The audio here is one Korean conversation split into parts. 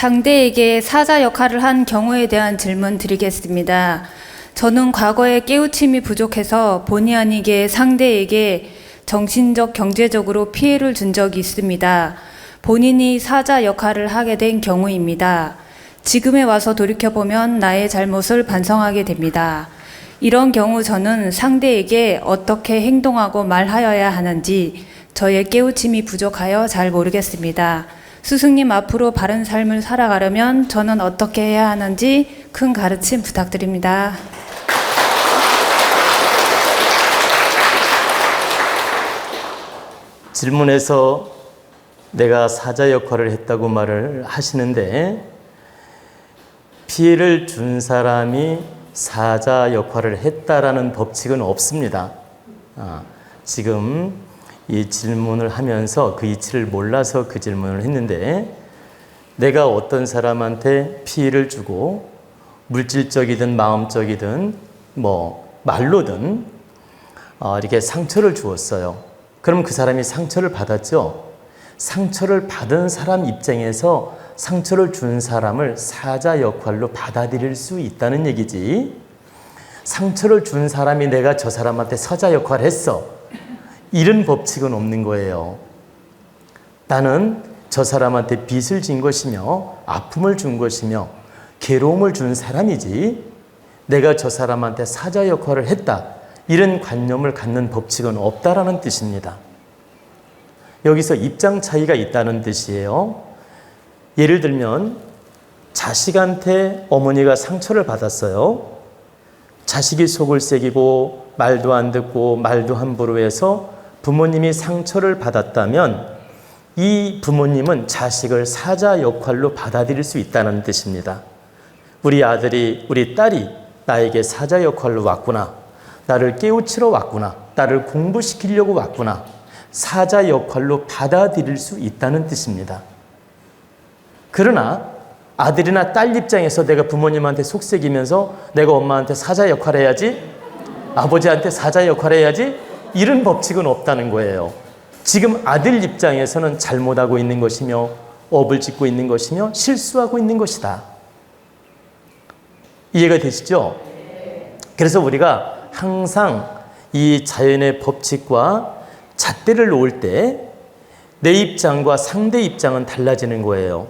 상대에게 사자 역할을 한 경우에 대한 질문 드리겠습니다. 저는 과거에 깨우침이 부족해서 본의 아니게 상대에게 정신적, 경제적으로 피해를 준 적이 있습니다. 본인이 사자 역할을 하게 된 경우입니다. 지금에 와서 돌이켜보면 나의 잘못을 반성하게 됩니다. 이런 경우 저는 상대에게 어떻게 행동하고 말하여야 하는지 저의 깨우침이 부족하여 잘 모르겠습니다. 스승님, 앞으로 바른 삶을 살아가려면 저는 어떻게 해야 하는지 큰 가르침 부탁드립니다. 질문에서 내가 사자 역할을 했다고 말을 하시는데, 피해를 준 사람이 사자 역할을 했다라는 법칙은 없습니다. 지금 이 질문을 하면서 그 이치를 몰라서 그 질문을 했는데, 내가 어떤 사람한테 피해를 주고 물질적이든 마음적이든 말로든 이렇게 상처를 주었어요. 그럼 그 사람이 상처를 받았죠. 상처를 받은 사람 입장에서 상처를 준 사람을 사자 역할로 받아들일 수 있다는 얘기지, 상처를 준 사람이 내가 저 사람한테 사자 역할을 했어, 이런 법칙은 없는 거예요. 나는 저 사람한테 빚을 진 것이며 아픔을 준 것이며 괴로움을 준 사람이지, 내가 저 사람한테 사자 역할을 했다, 이런 관념을 갖는 법칙은 없다라는 뜻입니다. 여기서 입장 차이가 있다는 뜻이에요. 예를 들면 자식한테 어머니가 상처를 받았어요. 자식이 속을 새기고 말도 안 듣고 말도 함부로 해서 부모님이 상처를 받았다면 이 부모님은 자식을 사자 역할로 받아들일 수 있다는 뜻입니다. 우리 아들이, 우리 딸이 나에게 사자 역할로 왔구나, 나를 깨우치러 왔구나, 나를 공부시키려고 왔구나, 사자 역할로 받아들일 수 있다는 뜻입니다. 그러나 아들이나 딸 입장에서 내가 부모님한테 속삭이면서 내가 엄마한테 사자 역할 해야지, 아버지한테 사자 역할 해야지, 이런 법칙은 없다는 거예요. 지금 아들 입장에서는 잘못하고 있는 것이며 업을 짓고 있는 것이며 실수하고 있는 것이다. 이해가 되시죠? 그래서 우리가 항상 이 자연의 법칙과 잣대를 놓을 때 내 입장과 상대 입장은 달라지는 거예요.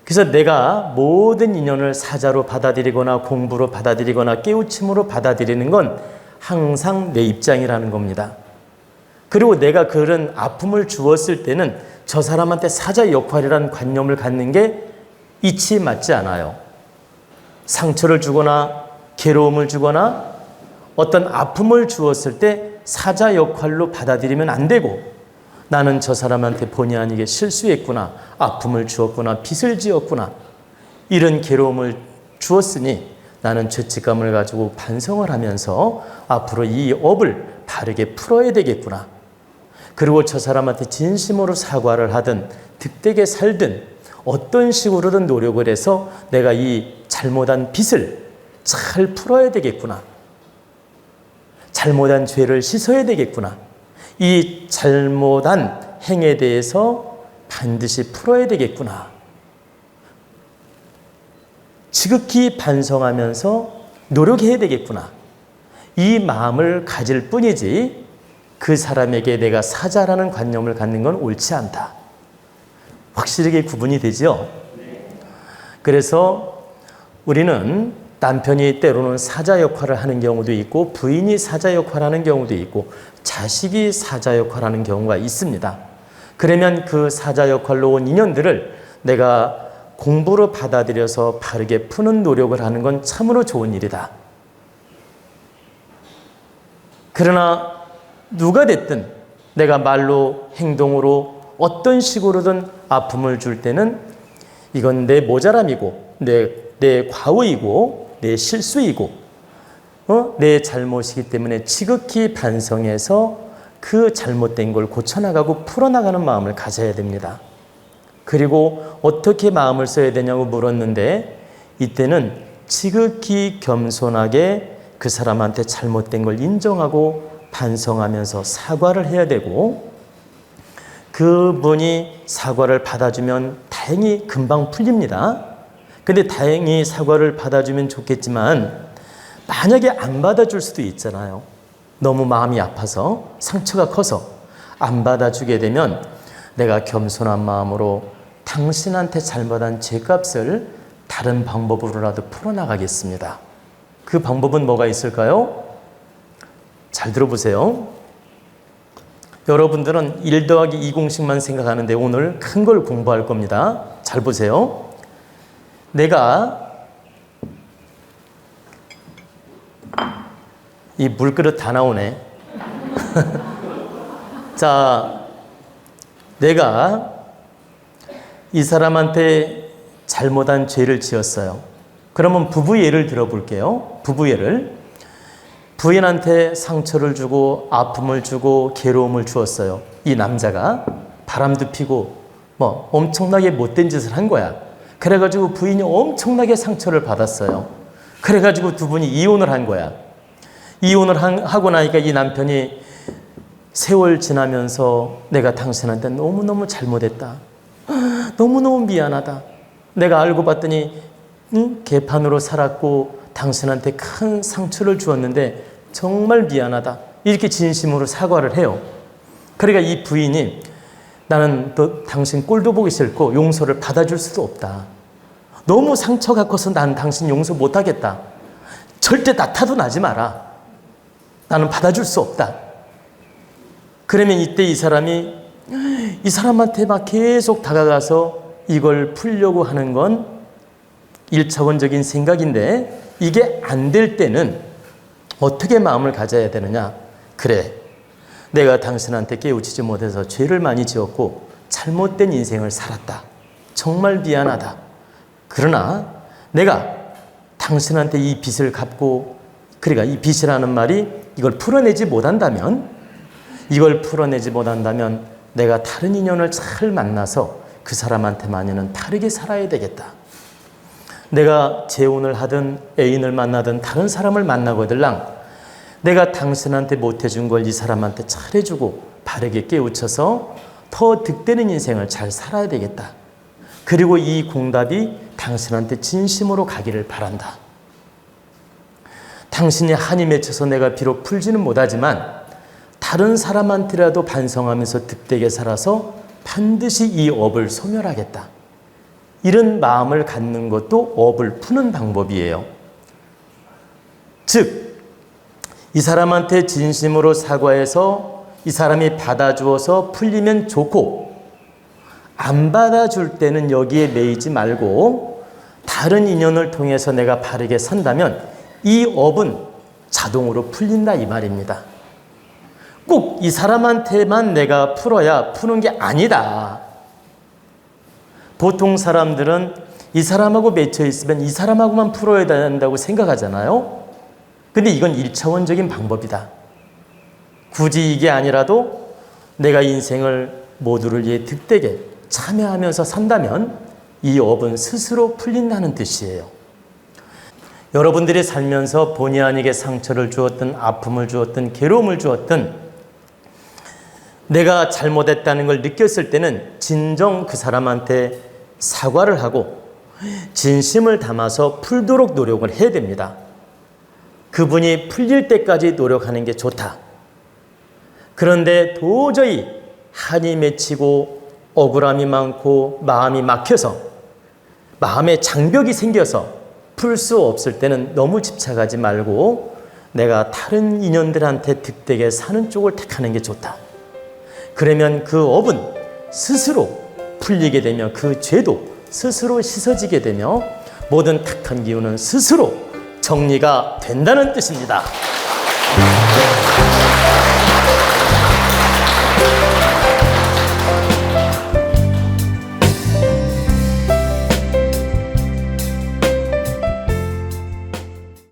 그래서 내가 모든 인연을 사자로 받아들이거나 공부로 받아들이거나 깨우침으로 받아들이는 건 항상 내 입장이라는 겁니다. 그리고 내가 그런 아픔을 주었을 때는 저 사람한테 사자 역할이라는 관념을 갖는 게 이치에 맞지 않아요. 상처를 주거나 괴로움을 주거나 어떤 아픔을 주었을 때 사자 역할로 받아들이면 안 되고, 나는 저 사람한테 본의 아니게 실수했구나, 아픔을 주었구나, 빚을 지었구나, 이런 괴로움을 주었으니 나는 죄책감을 가지고 반성을 하면서 앞으로 이 업을 바르게 풀어야 되겠구나. 그리고 저 사람한테 진심으로 사과를 하든 득되게 살든 어떤 식으로든 노력을 해서 내가 이 잘못한 빚을 잘 풀어야 되겠구나. 잘못한 죄를 씻어야 되겠구나. 이 잘못한 행에 대해서 반드시 풀어야 되겠구나. 지극히 반성하면서 노력해야 되겠구나. 이 마음을 가질 뿐이지 그 사람에게 내가 사자라는 관념을 갖는 건 옳지 않다. 확실하게 구분이 되죠? 그래서 우리는 남편이 때로는 사자 역할을 하는 경우도 있고 부인이 사자 역할을 하는 경우도 있고 자식이 사자 역할을 하는 경우가 있습니다. 그러면 그 사자 역할로 온 인연들을 내가 공부로 받아들여서 바르게 푸는 노력을 하는 건 참으로 좋은 일이다. 그러나 누가 됐든 내가 말로 행동으로 어떤 식으로든 아픔을 줄 때는 이건 내 모자람이고 내 과오이고 내 실수이고 내 잘못이기 때문에 지극히 반성해서 그 잘못된 걸 고쳐나가고 풀어나가는 마음을 가져야 됩니다. 그리고 어떻게 마음을 써야 되냐고 물었는데, 이때는 지극히 겸손하게 그 사람한테 잘못된 걸 인정하고 반성하면서 사과를 해야 되고, 그분이 사과를 받아주면 다행히 금방 풀립니다. 근데 다행히 사과를 받아주면 좋겠지만 만약에 안 받아줄 수도 있잖아요. 너무 마음이 아파서 상처가 커서 안 받아주게 되면 내가 겸손한 마음으로 당신한테 잘못한 죄값을 다른 방법으로라도 풀어나가겠습니다. 그 방법은 뭐가 있을까요? 잘 들어보세요. 여러분들은 1 더하기 2 공식만 생각하는데 오늘 큰 걸 공부할 겁니다. 잘 보세요. 내가 이 물그릇 다 나오네. 자, 내가 이 사람한테 잘못한 죄를 지었어요. 그러면 부부 예를 들어볼게요. 부부 예를. 부인한테 상처를 주고 아픔을 주고 괴로움을 주었어요. 이 남자가 바람도 피고 뭐 엄청나게 못된 짓을 한 거야. 그래가지고 부인이 엄청나게 상처를 받았어요. 그래가지고 두 분이 이혼을 한 거야. 이혼을 하고 나니까 이 남편이 세월 지나면서 내가 당신한테 너무너무 잘못했다. 너무너무 미안하다. 내가 알고 봤더니 개판으로 살았고 당신한테 큰 상처를 주었는데 정말 미안하다. 이렇게 진심으로 사과를 해요. 그러니까 이 부인이 나는 너 당신 꼴도 보기 싫고 용서를 받아줄 수도 없다. 너무 상처가 커서 난 당신 용서 못하겠다. 절대 나 탓도 나지 마라. 나는 받아줄 수 없다. 그러면 이때 이 사람이 이 사람한테 막 계속 다가가서 이걸 풀려고 하는 건 1차원적인 생각인데 이게 안 될 때는 어떻게 마음을 가져야 되느냐? 그래, 내가 당신한테 깨우치지 못해서 죄를 많이 지었고 잘못된 인생을 살았다. 정말 미안하다. 그러나 내가 당신한테 이 빚을 갚고, 그러니까 이 빚이라는 말이 이걸 풀어내지 못한다면 내가 다른 인연을 잘 만나서 그 사람한테만은 다르게 살아야 되겠다. 내가 재혼을 하든 애인을 만나든 다른 사람을 만나거들랑 내가 당신한테 못해준 걸 이 사람한테 잘해주고 바르게 깨우쳐서 더 득되는 인생을 잘 살아야 되겠다. 그리고 이 공답이 당신한테 진심으로 가기를 바란다. 당신이 한이 맺혀서 내가 비록 풀지는 못하지만 다른 사람한테라도 반성하면서 득되게 살아서 반드시 이 업을 소멸하겠다. 이런 마음을 갖는 것도 업을 푸는 방법이에요. 즉, 이 사람한테 진심으로 사과해서 이 사람이 받아주어서 풀리면 좋고, 안 받아줄 때는 여기에 매이지 말고 다른 인연을 통해서 내가 바르게 산다면 이 업은 자동으로 풀린다 이 말입니다. 꼭 이 사람한테만 내가 풀어야 푸는 게 아니다. 보통 사람들은 이 사람하고 맺혀 있으면 이 사람하고만 풀어야 된다고 생각하잖아요. 근데 이건 1차원적인 방법이다. 굳이 이게 아니라도 내가 인생을 모두를 위해 득되게 참여하면서 산다면 이 업은 스스로 풀린다는 뜻이에요. 여러분들이 살면서 본의 아니게 상처를 주었든 아픔을 주었든 괴로움을 주었든 내가 잘못했다는 걸 느꼈을 때는 진정 그 사람한테 사과를 하고 진심을 담아서 풀도록 노력을 해야 됩니다. 그분이 풀릴 때까지 노력하는 게 좋다. 그런데 도저히 한이 맺히고 억울함이 많고 마음이 막혀서 마음에 장벽이 생겨서 풀 수 없을 때는 너무 집착하지 말고 내가 다른 인연들한테 득되게 사는 쪽을 택하는 게 좋다. 그러면 그 업은 스스로 풀리게 되며 그 죄도 스스로 씻어지게 되며 모든 탁한 기운은 스스로 정리가 된다는 뜻입니다.